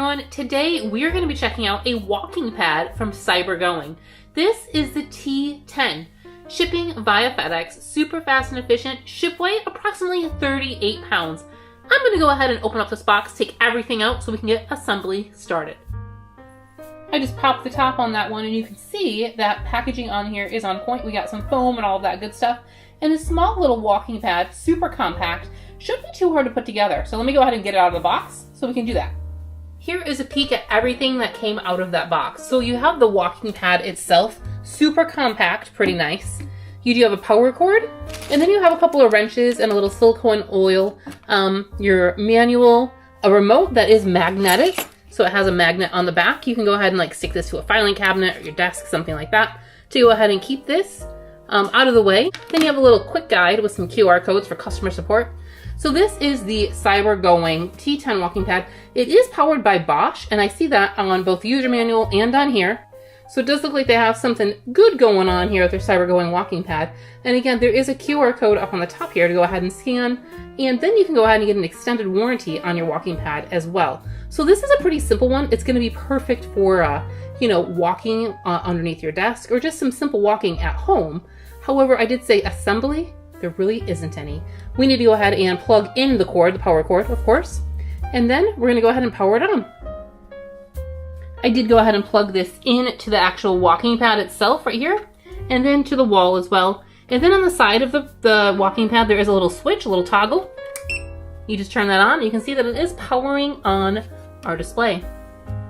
everyone. Today we are going to be checking out a walking pad from CyberGoing. This is the T10. Shipping via FedEx, super fast and efficient, ship weight approximately 38 pounds. I'm going to go ahead and open up this box, take everything out so we can get assembly started. I just popped the top on that one and you can see that packaging on here is on point. We got some foam and all of that good stuff. And a small little walking pad, super compact, shouldn't be too hard to put together. So let me go ahead and get it out of the box so we can do that. Here is a peek at everything that came out of that box. So you have the walking pad itself, super compact, pretty nice. You do have a power cord, and then you have a couple of wrenches and a little silicone oil, your manual, a remote that is magnetic, so it has a magnet on the back. You can go ahead and like stick this to a filing cabinet or your desk, something like that, to go ahead and keep this out of the way. Then you have a little quick guide with some QR codes for customer support. So this is the CyberGoing T10 Walking Pad. It is powered by Bosch, and I see that on both the user manual and on here. So it does look like they have something good going on here with their CyberGoing Walking Pad. And again, there is a QR code up on the top here to go ahead and scan, and then you can go ahead and get an extended warranty on your walking pad as well. So this is a pretty simple one. It's going to be perfect for, walking underneath your desk or just some simple walking at home. However, I did say assembly. There really isn't any. We need to go ahead and plug in the cord, the power cord, of course, and then we're going to go ahead and power it on. I did go ahead and plug this in to the actual walking pad itself right here, and then to the wall as well. And then on the side of the walking pad, there is a little switch, a little toggle. You just turn that on, and you can see that it is powering on our display.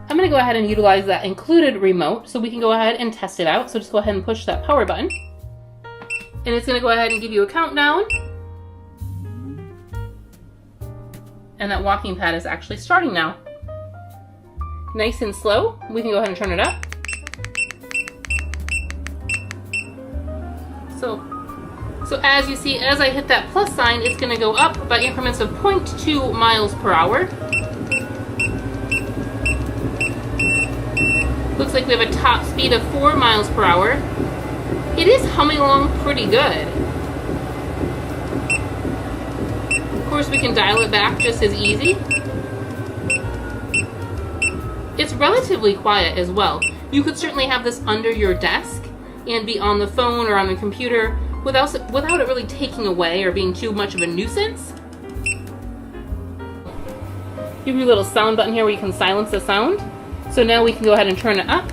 I'm going to go ahead and utilize that included remote so we can go ahead and test it out. So just go ahead and push that power button. And it's going to go ahead and give you a countdown. And that walking pad is actually starting now. Nice and slow. We can go ahead and turn it up. So as you see, as I hit that plus sign, it's going to go up by increments of 0.2 miles per hour. Looks like we have a top speed of 4 miles per hour. It is humming along pretty good. Of course, we can dial it back just as easy. It's relatively quiet as well. You could certainly have this under your desk and be on the phone or on the computer without it really taking away or being too much of a nuisance. You have your little sound button here where you can silence the sound. So now we can go ahead and turn it up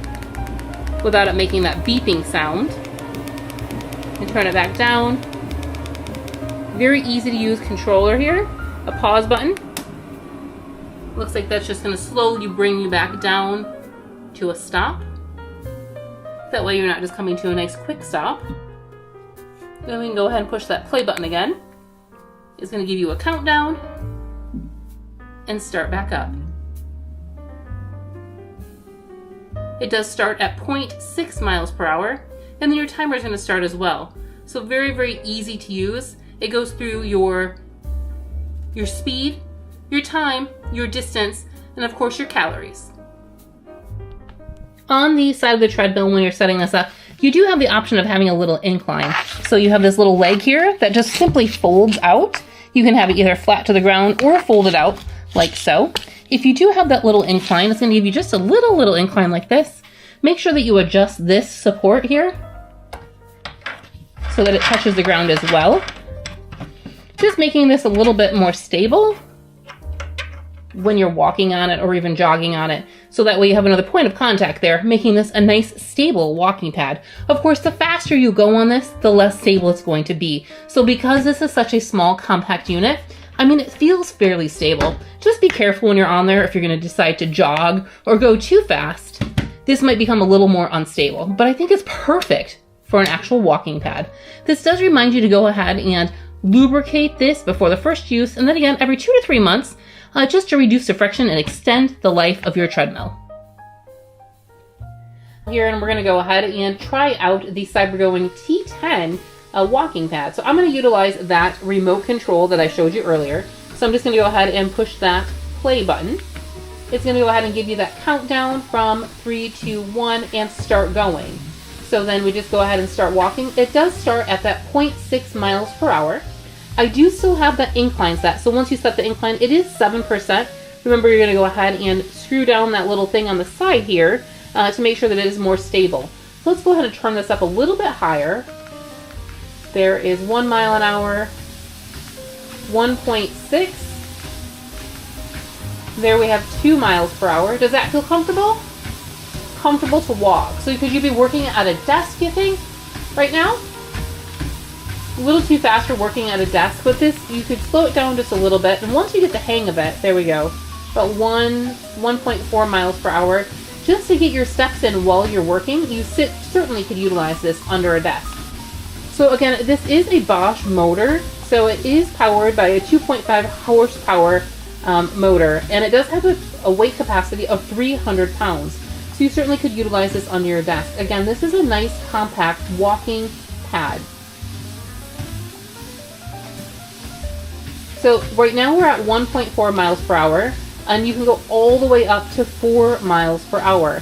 without it making that beeping sound. And turn it back down. Very easy to use controller here. A pause button. Looks like that's just going to slowly bring you back down to a stop. That way you're not just coming to a nice quick stop. Then we can go ahead and push that play button again. It's going to give you a countdown and start back up. It does start at 0.6 miles per hour. And then your timer is going to start as well. So very, very easy to use. It goes through your speed, your time, your distance, and of course your calories. On the side of the treadmill when you're setting this up, you do have the option of having a little incline. So you have this little leg here that just simply folds out. You can have it either flat to the ground or folded out like so. If you do have that little incline, it's going to give you just a little incline like this. Make sure that you adjust this support here so that it touches the ground as well. Just making this a little bit more stable when you're walking on it or even jogging on it. So that way you have another point of contact there, making this a nice stable walking pad. Of course, the faster you go on this, the less stable it's going to be. So because this is such a small compact unit, it feels fairly stable. Just be careful when you're on there if you're going to decide to jog or go too fast. This might become a little more unstable, but I think it's perfect for an actual walking pad. This does remind you to go ahead and lubricate this before the first use, and then again every 2 to 3 months, just to reduce the friction and extend the life of your treadmill. Here, and we're going to go ahead and try out the CyberGoing T10 walking pad. So I'm going to utilize that remote control that I showed you earlier. So I'm just going to go ahead and push that play button. It's going to go ahead and give you that countdown from 3, 2, 1 and start going. So then we just go ahead and start walking. It does start at that 0.6 miles per hour. I do still have that incline set. So once you set the incline, it is 7%. remember you're going to go ahead and screw down that little thing on the side here to make sure that it is more stable. So let's go ahead and turn this up a little bit higher. There is 1 mile an hour, 1.6. There we have 2 miles per hour. Does that feel comfortable? Comfortable to walk. So could you be working at a desk, you think, right now? A little too fast for working at a desk. With this, you could slow it down just a little bit. And once you get the hang of it, there we go. About 1.4 miles per hour. Just to get your steps in while you're working, you certainly could utilize this under a desk. So again, this is a Bosch motor. So it is powered by a 2.5 horsepower motor. And it does have a weight capacity of 300 pounds. So you certainly could utilize this under your desk. Again, this is a nice compact walking pad. So right now we're at 1.4 miles per hour, and you can go all the way up to 4 miles per hour.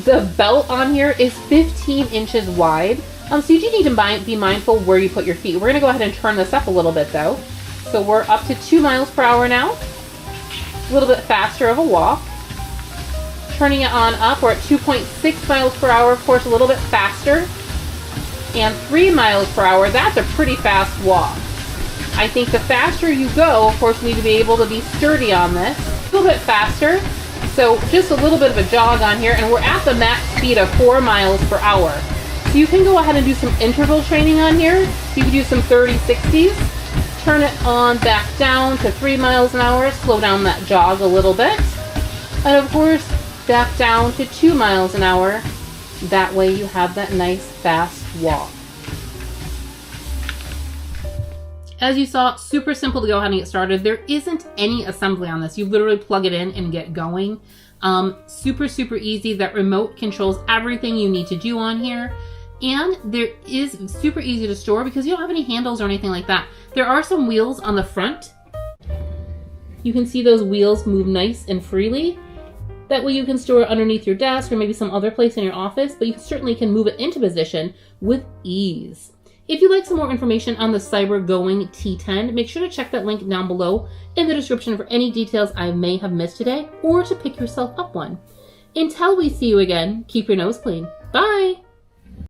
The belt on here is 15 inches wide, so you do need to be mindful where you put your feet. We're going to go ahead and turn this up a little bit though. So we're up to 2 miles per hour now, a little bit faster of a walk. Turning it on up, we're at 2.6 miles per hour, of course a little bit faster. And 3 miles per hour, that's a pretty fast walk. I think the faster you go, of course, you need to be able to be sturdy on this. A little bit faster. So just a little bit of a jog on here, and we're at the max speed of 4 miles per hour. So you can go ahead and do some interval training on here. You can do some 30-60s. Turn it on back down to 3 miles an hour. Slow down that jog a little bit. And of course, back down to 2 miles an hour. That way you have that nice fast walk. As you saw, super simple to go ahead and get started. There isn't any assembly on this. You literally plug it in and get going. Super, super easy. That remote controls everything you need to do on here. And there is super easy to store because you don't have any handles or anything like that. There are some wheels on the front. You can see those wheels move nice and freely. That way you can store it underneath your desk or maybe some other place in your office, but you certainly can move it into position with ease. If you'd like some more information on the CyberGoing T10, make sure to check that link down below in the description for any details I may have missed today or to pick yourself up one. Until we see you again, keep your nose clean. Bye!